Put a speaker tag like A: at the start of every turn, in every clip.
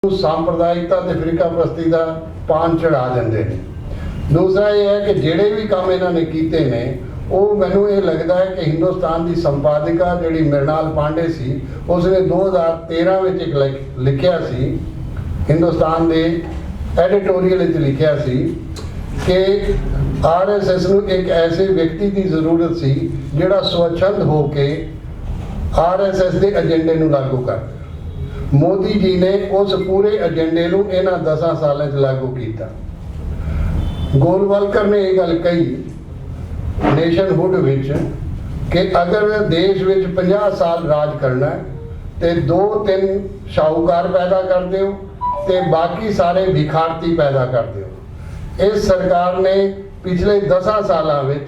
A: सांप्रदायिकता ते फिरका प्रस्ती का पान चढ़ा देंगे ने। दूसरा ये है कि जेड़े भी काम इन्होंने कीते ने वो मैनू ये लगता है कि हिंदुस्तान की संपादिका जी मृणाल पांडे सी उसने 2013 में एक लिखिया सी, हिंदुस्तान के एडिटोरियल लिखिया सी कि RSS नू एक ऐसे व्यक्ति की जरूरत सी जिहड़ा स्वच्छंद होके RSS के एजेंडे नू लागू कर। मोदी जी ने उस पूरे एजेंडे नू इन्हां 10 सालों च लागू किया। गोलवलकर ने यह गल कही नेशनहुड विच कि अगर देश विच 50 साल राज करना है तो 2-3 शाहूकार पैदा कर दो ते बाकी सारे भिखारती पैदा कर दो। इस सरकार ने पिछले 10 सालों में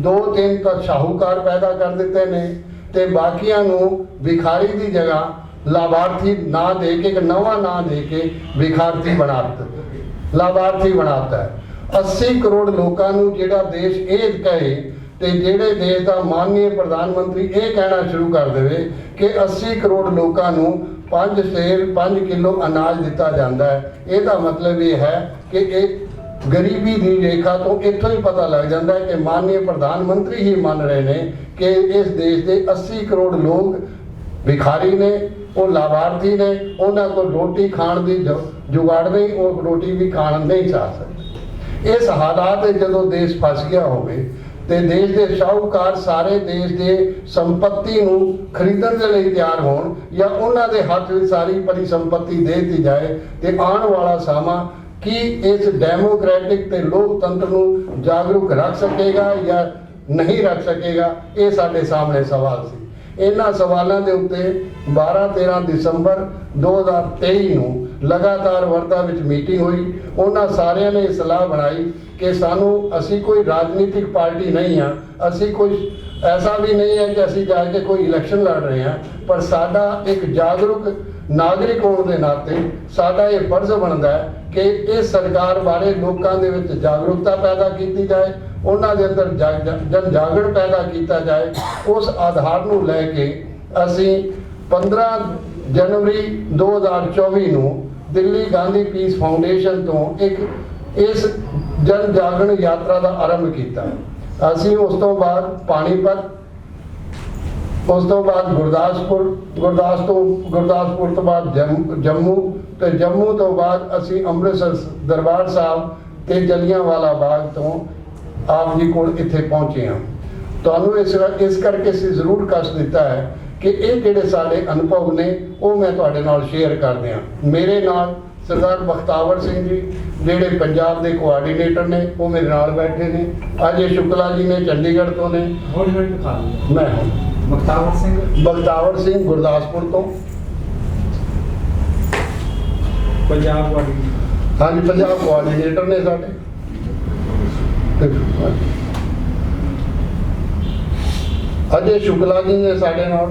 A: 2-3 तो शाहूकार पैदा कर दिते ने ते बाकियां नू भिखारी की जगह लाभार्थी ना दे के नवा ना दे के भिखारती बनाता, लाभार्थी बनाता है। 80 करोड़ लोगों को जिहड़ा देश ये कहे तो जिहड़े देश का माननीय प्रधानमंत्री ये कहना शुरू कर दे कि 80 करोड़ लोगों को 5 सेर 5 किलो अनाज दिता जाता है, इसका मतलब ये है कि एक गरीबी की रेखा तो इतों ही पता लग जाता है कि माननीय प्रधानमंत्री ही मान रहे हैं कि इस देश के 80 करोड़ लोग भिखारी ने, वो लाभार्थी ने, उन्होंने को रोटी खाण की जुगाड़ नहीं, वो रोटी भी खाण नहीं चाह सकते। इस हालात जो देश फस गया होवे ते देश के शाहूकार सारे देश के संपत्ति नू खरीदण दे लई तैयार होण या उन्होंने हाथ में सारी परी संपत्ति दे दी जाए तो आने वाला समा कि इस डेमोक्रेटिक ते लोकतंत्र नू जागरूक रख सकेगा या नहीं रख सकेगा, ये साडे सामने सवाल सी। इन्हां सवालों के उत्ते 12-13 दिसंबर 2023 नू लगातार वर्धा विच मीटिंग हुई। उन्हां सारिਆਂ ने सलाह बनाई कि सानू असी कोई राजनीतिक पार्टी नहीं हाँ, असी कोई ऐसा भी नहीं है कि असी जाके कोई इलैक्शन लड़ रहे हैं, पर साडा एक जागरूक नागरिक होने के नाते साडा ये फर्ज बनता है कि इस सरकार बारे लोगों के विच जागरूकता पैदा की जाए, उन्होंने अंदर जन जागरण पैदा किया जाए। उस आधार को लैके असी 15 जनवरी 2024 नू दिल्ली गांधी पीस फाउंडेशन तो एक इस जन जागरण यात्रा का आरंभ किया। असी उस तो बाद पानीपत, उस तो बाद गुरदासपुर तो बाद जम्मू तो जम्मू तो बाद असी अमृतसर दरबार साहब ते जलियांवाला बाग तो आप जी को इत्थे पहुंचे हैं। तो इस करके असी जरूर कष्ट दिता है कि ये जिहड़े साडे अनुभव ने वो मैं तुहाडे नाल शेयर कर दियां। मेरे नाल सरदार बख्तावर सिंह जी जिहड़े पंजाब के कोआर्डीनेटर ने वो मेरे नाल बैठे ने, अजय शुक्ला जी ने चंडीगढ़ तो ने, मैं हूँ बख्तावर सिंह गुरदासपुर तो
B: पंजाब,
A: हाँ जी पंजाब कोआर्डीनेटर ने साडे। अजय शुक्ला जी ने साडे नाल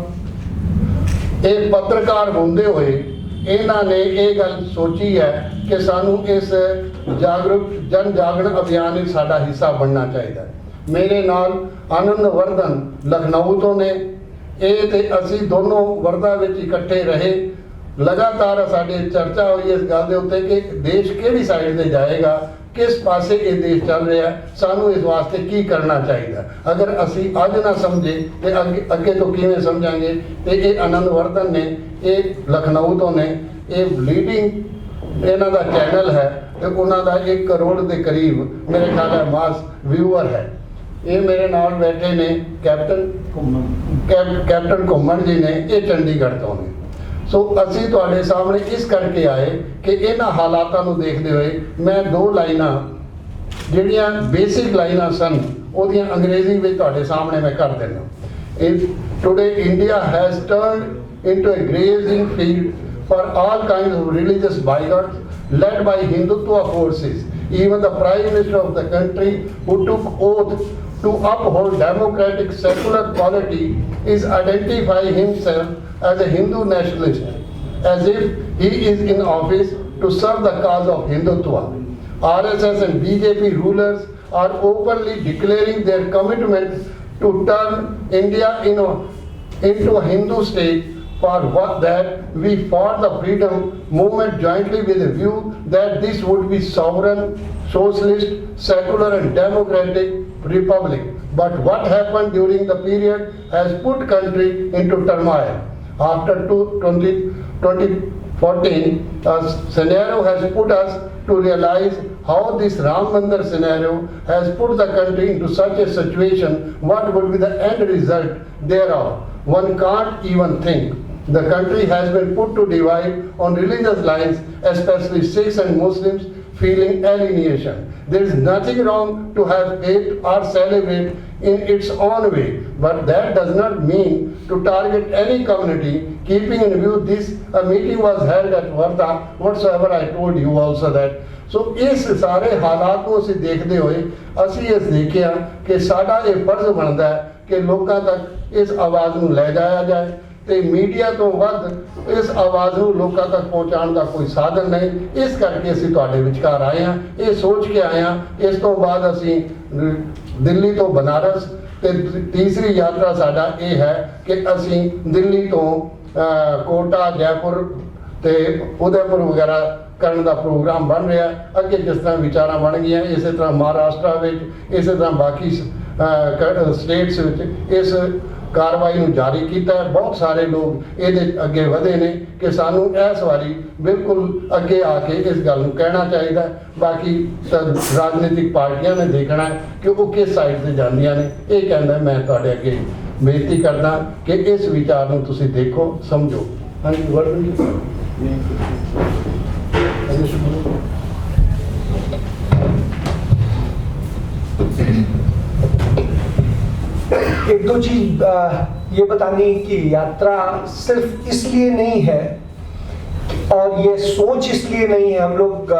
A: एक पत्रकार होंदे हुए इन्होंने ये गल सोची है कि सानू इस जागरूक जन जागरण अभियान में साडा हिस्सा बनना चाहिए। मेरे नाल आनंद वर्धन लखनऊ तो ने, ये असी दोनों वर्धा विच इकट्ठे रहे। लगातार साडी चर्चा हुई इस गल दे उत्ते कि देश किहड़ी साइड से जाएगा, किस पासे ये देश चल रहा है, सानू इस वास्ते की करना चाहिए। अगर असी अज ना समझे तो अगे तो किवें समझांगे। तो ये आनंद वर्धन ने, ये लखनऊ तो ने, ये लीडिंग इन्हां दा चैनल है तो उन्हां दा 1 करोड़ के करीब मेरे ख्याल है मास व्यूअर है। ये मेरे नाल बैठे ने कैप्टन घुम्मन जी ने, ये चंडीगढ़ तो ने। सो असी तुहाडे सामने इस करके आए कि इन्हां हालातां नूं देखदे हुए मैं 2 लाइनां जिहड़ियां बेसिक लाइनां सन ओहदियां अंग्रेजी में तुहाडे सामने मैं कर देना। Today India has turned into a grazing field for all kinds of religious bigots led by Hindutva forces. Even the Prime Minister of the country who took oath to uphold democratic secular polity is identifying himself as a Hindu nationalist, as if he is in office to serve the cause of Hindutva. RSS and BJP rulers are openly declaring their commitment to turn India into a Hindu state for what that we fought the freedom movement jointly with a view that this would be sovereign, socialist, secular and democratic republic. But what happened during the period has put country into turmoil. After 2014, a scenario has put us to realize how this Ram Mandir scenario has put the country into such a situation. What would be the end result thereof? One can't even think. The country has been put to divide on religious lines, especially Sikhs and Muslims feeling alienation. There is nothing wrong to have faith or celebrate in its own way, but that does not mean to target any community. Keeping in view this, a meeting was held at Wardha, whatsoever I told you also that. So इस सारे हालात को ਅਸੀਂ ਦੇਖਦੇ ਹੋਏ ਅਸੀਂ ਇਸ ਦੇਖਿਆ ਕਿ ਸਾਡਾ ਇਹ ਫਰਜ਼ ਬਣਦਾ ਹੈ ਕਿ ਲੋਕਾਂ ਤੱਕ ਇਸ ਆਵਾਜ਼ ਨੂੰ ਲੈ ਜਾਇਆ ਜਾਏ ਤੇ ਮੀਡੀਆ ਤੋਂ ਵੱਧ ਇਸ ਆਵਾਜ਼ ਨੂੰ ਲੋਕਾਂ ਤੱਕ ਪਹੁੰਚਾਉਣ ਦਾ ਕੋਈ ਸਾਧਨ ਨਹੀਂ। ਇਸ ਕਰਕੇ ਅਸੀਂ ਤੁਹਾਡੇ ਵਿਚਕਾਰ ਆਏ ਹਾਂ, ਇਹ ਸੋਚ ਕੇ ਆਏ ਹਾਂ। ਇਸ ਤੋਂ ਬਾਅਦ ਅਸੀਂ ਦਿੱਲੀ ਤੋਂ ਬਨਾਰਸ ਤੇ ਤੀਸਰੀ ਯਾਤਰਾ ਸਾਡਾ ਇਹ ਹੈ ਕਿ ਅਸੀਂ ਦਿੱਲੀ ਤੋਂ ਕੋਟਾ, ਜੈਪੁਰ ਤੇ ਉਦੈਪੁਰ ਵਗੈਰਾ ਕਰਨ ਦਾ ਪ੍ਰੋਗਰਾਮ ਬਣ ਰਿਹਾ। ਅੱਗੇ ਜਿਸ ਤਰ੍ਹਾਂ ਵਿਚਾਰਾਂ ਬਣ ਗਈਆਂ ਇਸੇ ਤਰ੍ਹਾਂ ਮਹਾਰਾਸ਼ਟਰ ਵਿੱਚ, ਇਸੇ ਤਰ੍ਹਾਂ ਬਾਕੀ ਸਟੇਟਸ ਵਿੱਚ ਇਸ ਕਾਰਵਾਈ ਨੂੰ ਜਾਰੀ ਕੀਤਾ ਹੈ। ਬਹੁਤ ਸਾਰੇ ਲੋਕ ਇਹਦੇ ਅੱਗੇ ਵਧੇ ਨੇ ਕਿ ਸਾਨੂੰ ਇਸ ਵਾਰੀ ਬਿਲਕੁਲ ਅੱਗੇ ਆ ਕੇ ਇਸ ਗੱਲ ਨੂੰ ਕਹਿਣਾ ਚਾਹੀਦਾ। ਬਾਕੀ ਰਾਜਨੀਤਿਕ ਪਾਰਟੀਆਂ ਨੇ ਦੇਖਣਾ ਕਿ ਉਹ ਕਿਸ ਸਾਈਡ ਤੇ ਜਾਂਦੀਆਂ ਨੇ। ਇਹ ਕਹਿੰਦਾ ਮੈਂ ਤੁਹਾਡੇ ਅੱਗੇ ਬੇਨਤੀ ਕਰਦਾ ਕਿ ਇਸ ਵਿਚਾਰ ਨੂੰ ਤੁਸੀਂ ਦੇਖੋ, ਸਮਝੋ। ਹਾਂਜੀ ਵਰਡਨ ਜੀ।
C: एक दो चीज ये बतानी कि यात्रा सिर्फ इसलिए नहीं है और ये सोच इसलिए नहीं है। हम लोग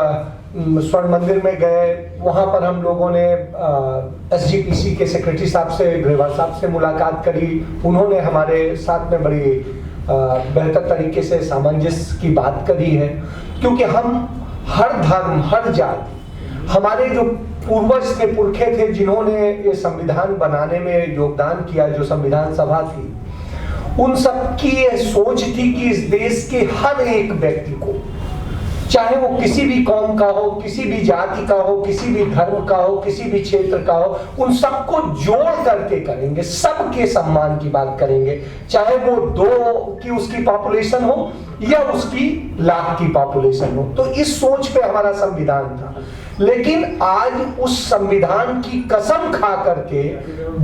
C: स्वर्ण मंदिर में गए, वहां पर हम लोगों ने SGPC के सेक्रेटरी साहब से, ग्रेवाल साहब से मुलाकात करी। उन्होंने हमारे साथ में बड़ी बेहतर तरीके से सामंजस्य की बात करी है, क्योंकि हम हर धर्म, हर जाति, हमारे जो पूर्वज के पुरखे थे जिन्होंने ये संविधान बनाने में योगदान किया, जो संविधान सभा थी, उन सब की ये सोच थी कि इस देश के हर एक व्यक्ति को, चाहे वो किसी भी कौम का हो, किसी भी जाति का हो, किसी भी धर्म का हो, किसी भी क्षेत्र का हो, उन सबको जोड़ करके करेंगे, सबके सम्मान की बात करेंगे, चाहे वो 2 की उसकी पॉपुलेशन हो या उसकी लाख की पॉपुलेशन हो। तो इस सोच पे हमारा संविधान था। लेकिन आज उस संविधान की कसम खा करके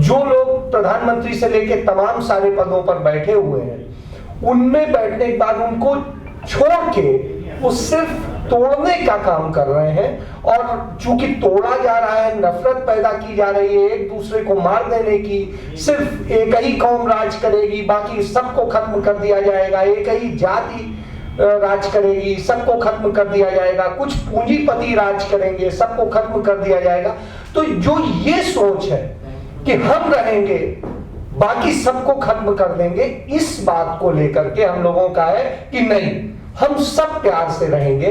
C: जो लोग प्रधानमंत्री से लेकर तमाम सारे पदों पर बैठे हुए हैं, उनमें बैठने के बाद उनको छोड़ के वो सिर्फ तोड़ने का काम कर रहे हैं। और चूंकि तोड़ा जा रहा है, नफरत पैदा की जा रही है, एक दूसरे को मार देने की, सिर्फ एक ही कौम राज करेगी, बाकी सबको खत्म कर दिया जाएगा, एक ही जाति राज करेगी, सबको खत्म कर दिया जाएगा, कुछ पूंजीपति राज करेंगे, सबको खत्म कर दिया जाएगा। तो जो ये सोच है कि हम रहेंगे, बाकी सबको खत्म कर देंगे, इस बात को लेकर के हम लोगों का है कि नहीं, हम सब प्यार से रहेंगे,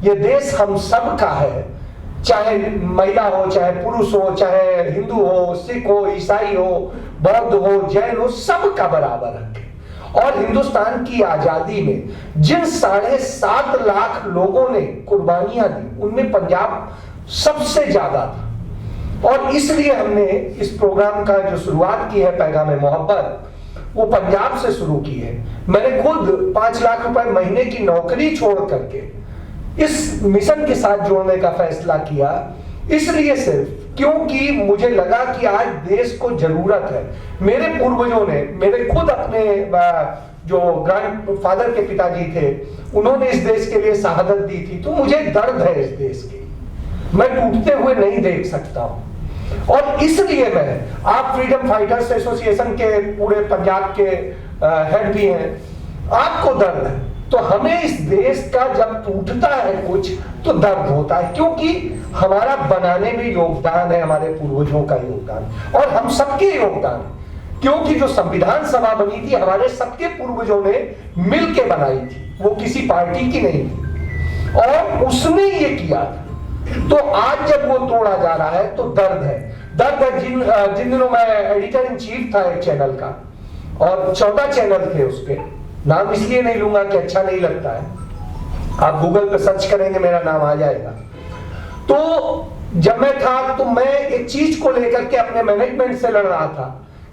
C: ये देश हम सब का है, चाहे महिला हो, चाहे पुरुष हो, चाहे हिंदू हो, सिख हो, ईसाई हो, बौद्ध हो, जैन हो, सबका बराबर हक है। और हिंदुस्तान की आजादी में जिन 7.5 लाख लोगों ने कुर्बानियां दी, उनमें पंजाब सबसे ज्यादा था। और इसलिए हमने इस प्रोग्राम का जो शुरुआत की है, पैगाम मोहब्बत, वो पंजाब से शुरू की है। मैंने खुद 5 लाख रुपए महीने की नौकरी छोड़ करके इस मिशन के साथ जोड़ने का फैसला किया, इसलिए सिर्फ क्योंकि मुझे लगा कि आज देश को जरूरत है। मेरे पूर्वजों ने, मेरे खुद अपने जो ग्रैंडफादर के पिताजी थे, उन्होंने इस देश के लिए शहादत दी थी। तो मुझे दर्द है इस देश की, मैं टूटते हुए नहीं देख सकता हूं। और इसलिए मैं, आप फ्रीडम फाइटर्स एसोसिएशन के पूरे पंजाब के हेड भी हैं, आपको दर्द है, तो हमें इस देश का जब टूटता है कुछ तो दर्द होता है, क्योंकि हमारा बनाने में योगदान है, हमारे पूर्वजों का योगदान और हम सबके योगदान है। क्योंकि जो संविधान सभा बनी थी, हमारे सबके पूर्वजों ने मिल के बनाई थी, वो किसी पार्टी की नहीं थी, और उसने ये किया था। तो आज जब वो तोड़ा जा रहा है तो दर्द है। दर्द है। जिन दिनों मैं एडिटर इन चीफ था एक चैनल का, और 14 चैनल थे उसके, नाम इसलिए नहीं लूंगा कि अच्छा नहीं लगता है, आप गूगल पे सर्च करेंगे मेरा नाम आ जाएगा। तो जब मैं था तो मैं एक चीज को लेकर के अपने मैनेजमेंट से लड़ रहा था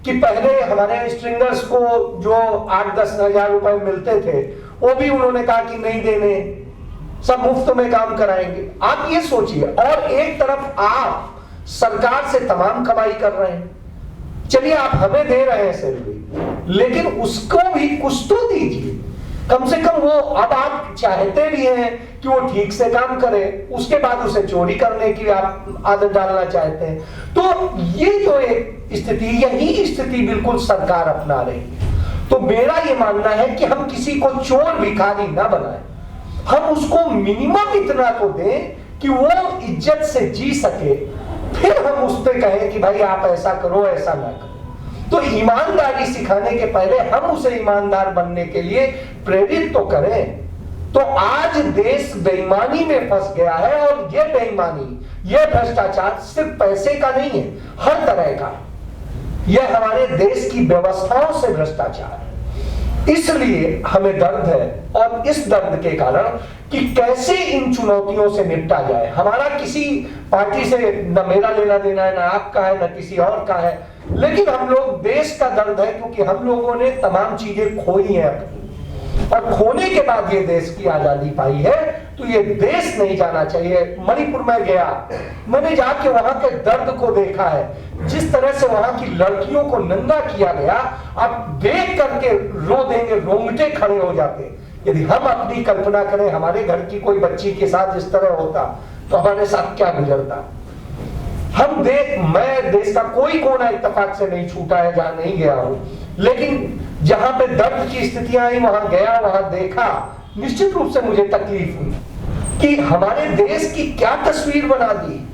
C: कि पहले हमारे स्ट्रिंगर्स को जो 8-10 हजार रुपए मिलते थे वो भी उन्होंने कहा कि नहीं देने, सब मुफ्त में काम कराएंगे। आप ये सोचिए, और एक तरफ आप सरकार से तमाम कमाई कर रहे हैं, चलिए आप हमें दे रहे हैं सैलरी, लेकिन उसको भी कुछ तो दीजिए, कम से कम वो। अब आप चाहते भी हैं कि वो ठीक से काम करे, उसके बाद उसे चोरी करने की आप आदत डालना चाहते हैं। तो ये जो एक स्थिति, यही स्थिति बिल्कुल सरकार अपना रही है। तो मेरा ये मानना है कि हम किसी को चोर भिखारी ना बनाएं, हम उसको मिनिमम इतना तो दें कि वो इज्जत से जी सके, फिर हम उस पर कहें कि भाई आप ऐसा करो ऐसा ना करो। तो ईमानदारी सिखाने के पहले हम उसे ईमानदार बनने के लिए प्रेरित तो करें। तो आज देश बेईमानी में फंस गया है, और ये बेईमानी, ये भ्रष्टाचार सिर्फ पैसे का नहीं है, हर तरह का। यह हमारे देश की व्यवस्थाओं से भ्रष्टाचार है। इसलिए हमें दर्द है, और इस दर्द के कारण कि कैसे इन चुनौतियों से निपटा जाए। हमारा किसी पार्टी से न मेरा लेना देना है, न आपका है, न किसी और का है, लेकिन हम लोग, देश का दर्द है क्योंकि हम लोगों ने तमाम चीजें खोई हैं अपनी, और खोने के बाद ये देश की आजादी पाई है। तो ये देश नहीं जाना चाहिए। मणिपुर में गया, मैंने जाके वहां के दर्द को देखा है, जिस तरह से वहां की लड़कियों को नंगा किया गया, आप देख करके रो देंगे, रोंगटे खड़े हो जाते। यदि हम अपनी कल्पना करें, हमारे घर की कोई बच्ची के साथ इस तरह होता तो हमारे साथ क्या गुजरता। मैं देश का कोई कोना इत्तेफाक से नहीं छूटा है जहां नहीं गया हूं, लेकिन जहां पे दर्द की स्थितियां आई वहां गया, वहां देखा, निश्चित रूप से मुझे तकलीफ हुई कि हमारे देश की क्या तस्वीर बना दी।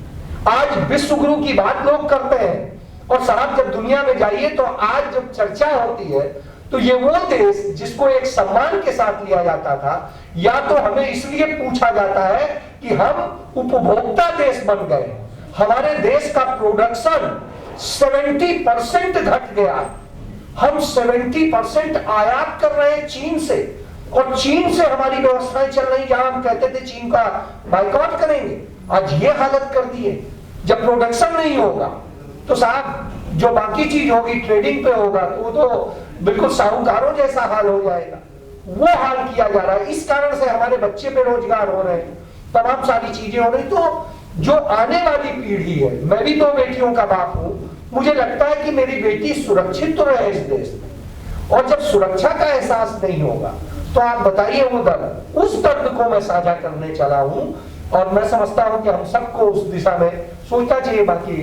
C: आज विश्व गुरु की बात लोग करते हैं, और साहब जब दुनिया में जाइए तो आज जब चर्चा होती है तो ये वो देश जिसको एक सम्मान के साथ लिया जाता था, या तो हमें इसलिए पूछा जाता है कि हम उपभोक्ता देश बन गए। हमारे देश का प्रोडक्शन 70% घट गया। हम 70% आयात कर रहे हैं चीन से, और चीन से हमारी व्यवस्थाएं चल रही, जहां हम कहते थे चीन का बाइकआउट करेंगे, आज ये हालत कर दी है। जब प्रोडक्शन नहीं होगा तो साहब जो बाकी चीज होगी, ट्रेडिंग पे होगा, तो वो तो बिल्कुल साहूकारों जैसा हाल हो जाएगा। वो हाल किया जा रहा है। इस कारण से हमारे बच्चे बेरोजगार हो रहे हैं, तमाम सारी चीजें हो रही। तो जो आने वाली पीढ़ी है, मैं भी 2 बेटियों का बाप हूं, मुझे लगता है कि मेरी बेटी सुरक्षित तो रहे इस देश में। और जब सुरक्षा का एहसास नहीं होगा तो आप बताइए वो दर्द, उस दर्द को मैं साझा करने चला हूं, और मैं समझता हूं कि हम सबको उस दिशा में सोचना चाहिए। बाकी